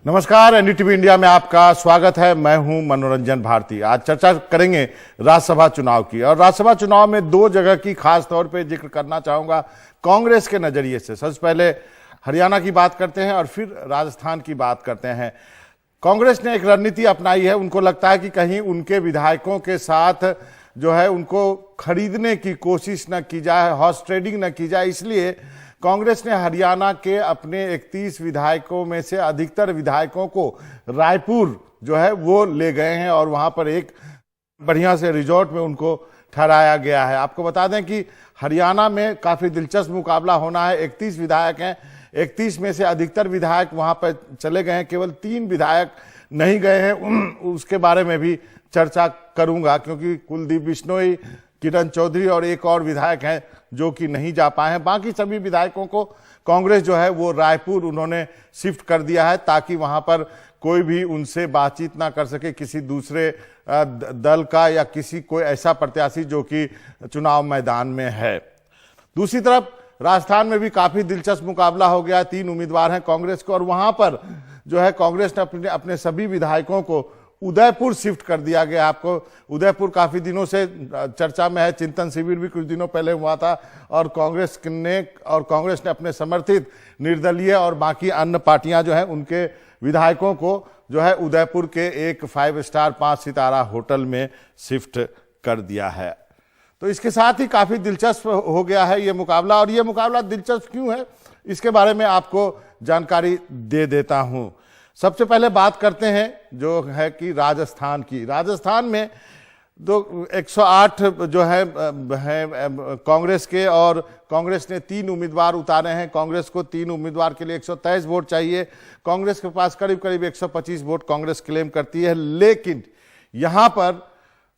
नमस्कार, NDTV India में आपका स्वागत है। मैं हूं मनोरंजन भारती। आज चर्चा करेंगे राज्यसभा चुनाव की, और राज्यसभा चुनाव में दो जगह की खास तौर पे जिक्र करना चाहूंगा कांग्रेस के नजरिए से। सबसे पहले हरियाणा की बात करते हैं और फिर राजस्थान की बात करते हैं। कांग्रेस ने एक रणनीति अपनाई है। उनको लगता है कि कहीं उनके विधायकों के साथ जो है उनको खरीदने की कोशिश न की जाए, हॉर्स ट्रेडिंग न की जाए, इसलिए कांग्रेस ने हरियाणा के अपने 31 विधायकों में से अधिकतर विधायकों को रायपुर जो है वो ले गए हैं और वहां पर एक बढ़िया से रिजॉर्ट में उनको ठहराया गया है। आपको बता दें कि हरियाणा में काफी दिलचस्प मुकाबला होना है। 31 विधायक हैं, 31 में से अधिकतर विधायक वहां पर चले गए हैं, केवल 3 विधायक नहीं गए हैं। उसके बारे में भी चर्चा करूंगा, क्योंकि कुलदीप बिश्नोई, किरण चौधरी और एक और विधायक हैं जो कि नहीं जा पाए हैं। बाकी सभी विधायकों को कांग्रेस जो है वो रायपुर उन्होंने शिफ्ट कर दिया है, ताकि वहां पर कोई भी उनसे बातचीत ना कर सके, किसी दूसरे दल का या किसी कोई ऐसा प्रत्याशी जो कि चुनाव मैदान में है। दूसरी तरफ राजस्थान में भी काफी दिलचस्प मुकाबला हो गया। 3 उम्मीदवार हैं कांग्रेस को, और वहां पर जो है कांग्रेस ने अपने सभी विधायकों को उदयपुर शिफ्ट कर दिया गया। आपको उदयपुर काफी दिनों से चर्चा में है, चिंतन शिविर भी कुछ दिनों पहले हुआ था, और कांग्रेस ने अपने समर्थित निर्दलीय और बाकी अन्य पार्टियां जो है उनके विधायकों को जो है उदयपुर के एक 5 स्टार 5 सितारा होटल में शिफ्ट कर दिया है। तो इसके साथ ही काफी दिलचस्प हो गया है ये मुकाबला। और ये मुकाबला दिलचस्प क्यों है, इसके बारे में आपको जानकारी दे देता हूं। सबसे पहले बात करते हैं जो है कि राजस्थान की। राजस्थान में 108 जो है कांग्रेस के, और कांग्रेस ने 3 उम्मीदवार उतारे हैं। कांग्रेस को 3 उम्मीदवार के लिए 123 वोट चाहिए। कांग्रेस के पास करीब करीब 125 वोट कांग्रेस क्लेम करती है। लेकिन यहां पर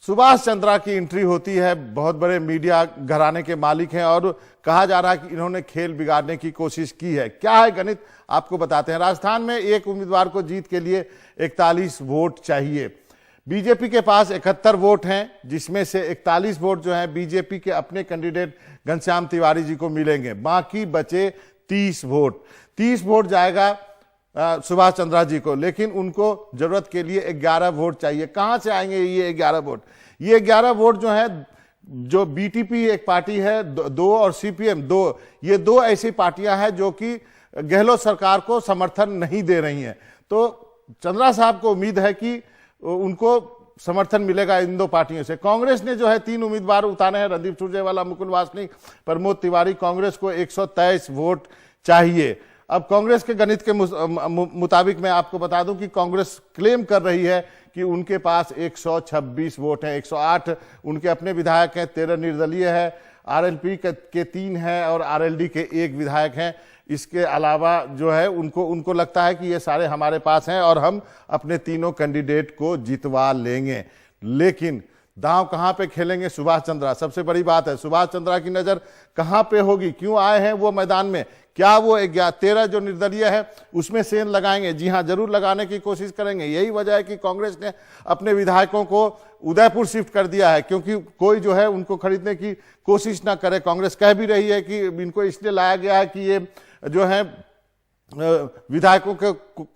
सुभाष चंद्रा की एंट्री होती है। बहुत बड़े मीडिया घराने के मालिक हैं, और कहा जा रहा है कि इन्होंने खेल बिगाड़ने की कोशिश की है। क्या है गणित, आपको बताते हैं। राजस्थान में एक उम्मीदवार को जीत के लिए 41 वोट चाहिए। बीजेपी के पास 71 वोट हैं, जिसमें से 41 वोट जो हैं बीजेपी के अपने कैंडिडेट घनश्याम तिवारी जी को मिलेंगे। बाकी बचे 30 वोट। 30 वोट जाएगा सुभाष चंद्रा जी को, लेकिन उनको जरूरत के लिए 11 वोट चाहिए। कहां से आएंगे ये 11 वोट? ये 11 वोट जो है, जो बीटीपी एक पार्टी है, 2 और सीपीएम 2, ये 2 ऐसी पार्टियां हैं जो कि गहलोत सरकार को समर्थन नहीं दे रही हैं। तो चंद्रा साहब को उम्मीद है कि उनको समर्थन मिलेगा इन 2 पार्टियों से। कांग्रेस ने जो है 3 उम्मीदवार उतारे हैं, रणदीप सुरजेवाला, मुकुल वासनिक, प्रमोद तिवारी। कांग्रेस को 123 वोट चाहिए। अब कांग्रेस के गणित के मुताबिक मैं आपको बता दूं कि कांग्रेस क्लेम कर रही है कि उनके पास 126 वोट हैं। 108 उनके अपने विधायक हैं, 13 निर्दलीय है, आरएलपी के 3 हैं और आरएलडी के 1 विधायक हैं। इसके अलावा जो है उनको लगता है कि ये सारे हमारे पास हैं और हम अपने तीनों कैंडिडेट को जितवा लेंगे। लेकिन दांव कहां पे खेलेंगे? सुभाष चंद्रा। सबसे बड़ी बात है, सुभाष चंद्रा की नजर कहां पे होगी? क्यों आए हैं वो मैदान में? क्या वो 13 जो निर्दलीय है उसमें सेंध लगाएंगे? जी हां, जरूर लगाने की कोशिश करेंगे। यही वजह है कि कांग्रेस ने अपने विधायकों को उदयपुर शिफ्ट कर दिया है, क्योंकि कोई जो है उनको खरीदने की कोशिश ना करे। कांग्रेस कह भी रही है कि इनको इसलिए लाया गया है कि ये जो है विधायकों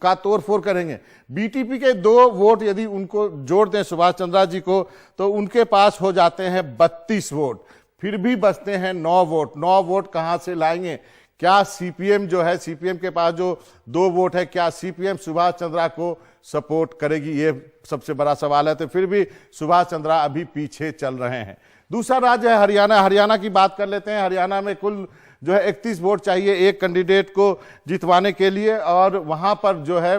का तोड़फोड़ करेंगे। बीटीपी के 2 वोट यदि उनको जोड़ दें सुभाष चंद्रा जी को, तो उनके पास हो जाते हैं 32 वोट। फिर भी बचते हैं 9 वोट। 9 वोट कहां से लाएंगे? क्या सीपीएम जो है, सीपीएम के पास जो 2 वोट है, क्या सीपीएम सुभाष चंद्रा को सपोर्ट करेगी? ये सबसे बड़ा सवाल है। तो फिर भी सुभाष चंद्रा अभी पीछे चल रहे हैं। दूसरा राज्य है हरियाणा। हरियाणा की बात कर लेते हैं। हरियाणा में कुल जो है 31 वोट चाहिए एक कैंडिडेट को जितवाने के लिए, और वहां पर जो है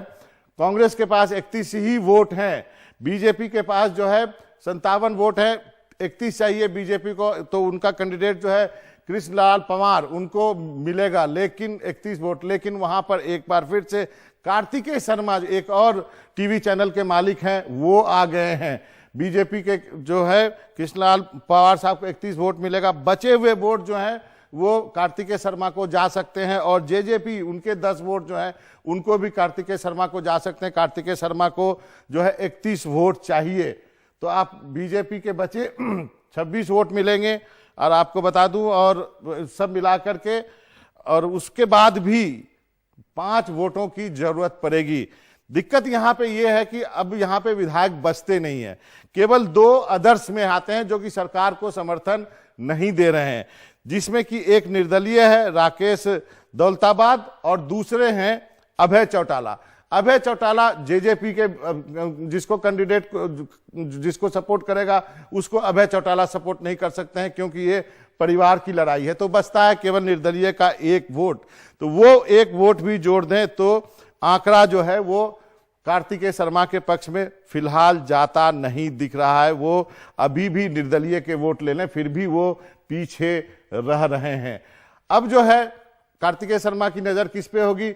कांग्रेस के पास 31 ही वोट हैं। बीजेपी के पास जो है 57 वोट है। 31 चाहिए बीजेपी को, तो उनका कैंडिडेट जो है कृष्णलाल पंवार, उनको मिलेगा लेकिन 31 वोट। लेकिन वहां पर एक बार फिर से कार्तिकेय शर्मा, एक और टीवी चैनल के मालिक हैं, वो आ गए हैं। बीजेपी के जो है कृष्णलाल पंवार साहब को 31 वोट मिलेगा। बचे हुए वोट जो हैं वो कार्तिकेय शर्मा को जा सकते हैं, और जेजेपी उनके 10 वोट जो हैं उनको भी कार्तिकेय शर्मा को जा सकते हैं। कार्तिकेय शर्मा को जो है 31 वोट चाहिए। तो आप बीजेपी के बचे 26 वोट मिलेंगे। और आपको बता दूं, और सब मिलाकर के, और उसके बाद भी 5 वोटों की जरूरत पड़ेगी। दिक्कत यहां पे ये है कि अब यहां पे विधायक बचते नहीं है, केवल 2 अदर्स में आते हैं जो कि सरकार को समर्थन नहीं दे रहे हैं, जिसमें कि एक निर्दलीय है राकेश दौलताबाद और दूसरे हैं अभय चौटाला। अभय चौटाला जेजेपी के जिसको कैंडिडेट जिसको सपोर्ट करेगा उसको अभय चौटाला सपोर्ट नहीं कर सकते हैं, क्योंकि ये परिवार की लड़ाई है। तो बचता है केवल निर्दलीय का 1 वोट, तो वो 1 वोट भी जोड़ दें तो आंकड़ा जो है वो कार्तिकेय शर्मा के पक्ष में फिलहाल जाता नहीं दिख रहा है। वो अभी भी निर्दलीय के वोट ले लें फिर भी वो पीछे रह रहे हैं। अब जो है कार्तिकेय शर्मा की नजर किस पे होगी?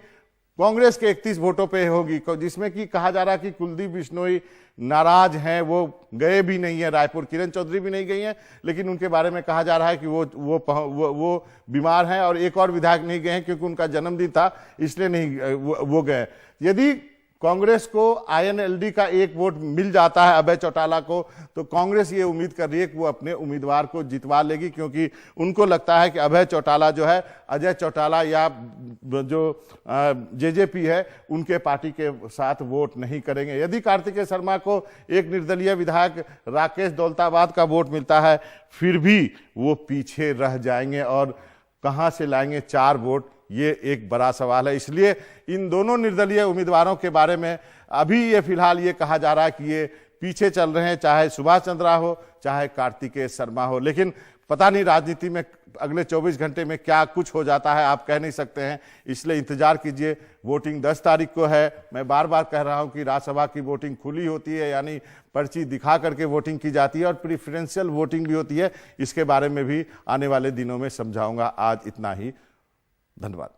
कांग्रेस के 31 वोटों पे होगी, जिसमें कि कहा जा रहा है कि कुलदीप बिश्नोई नाराज हैं, वो गए भी नहीं है रायपुर, किरण चौधरी भी नहीं गई हैं, लेकिन उनके बारे में कहा जा रहा है कि वो बीमार हैं और एक और विधायक नहीं गए हैं क्योंकि उनका जन्मदिन था इसलिए नहीं वो गए। यदि कांग्रेस को आईएनएलडी का 1 वोट मिल जाता है अभय चौटाला को, तो कांग्रेस ये उम्मीद कर रही है कि वो अपने उम्मीदवार को जितवा लेगी, क्योंकि उनको लगता है कि अभय चौटाला जो है अजय चौटाला या जो जेजेपी है उनके पार्टी के साथ वोट नहीं करेंगे। यदि कार्तिकेय शर्मा को एक निर्दलीय विधायक राकेश दौलताबाद का वोट मिलता है फिर भी वो पीछे रह जाएंगे और कहां से लाएंगे 4 वोट, ये एक बड़ा सवाल है। इसलिए इन दोनों निर्दलीय उम्मीदवारों के बारे में अभी ये फिलहाल ये कहा जा रहा है कि ये पीछे चल रहे हैं, चाहे सुभाष चंद्रा हो चाहे कार्तिकेय शर्मा हो। लेकिन पता नहीं राजनीति में अगले 24 घंटे में क्या कुछ हो जाता है, आप कह नहीं सकते हैं, इसलिए इंतजार कीजिए। वोटिंग 10 तारीख को है। मैं बार बार कह रहा हूं कि राज्यसभा की वोटिंग खुली होती है, यानी पर्ची दिखा करके वोटिंग की जाती है और प्रीफरेंशियल वोटिंग भी होती है। इसके बारे में भी आने वाले दिनों में समझाऊंगा। आज इतना ही, धन्यवाद।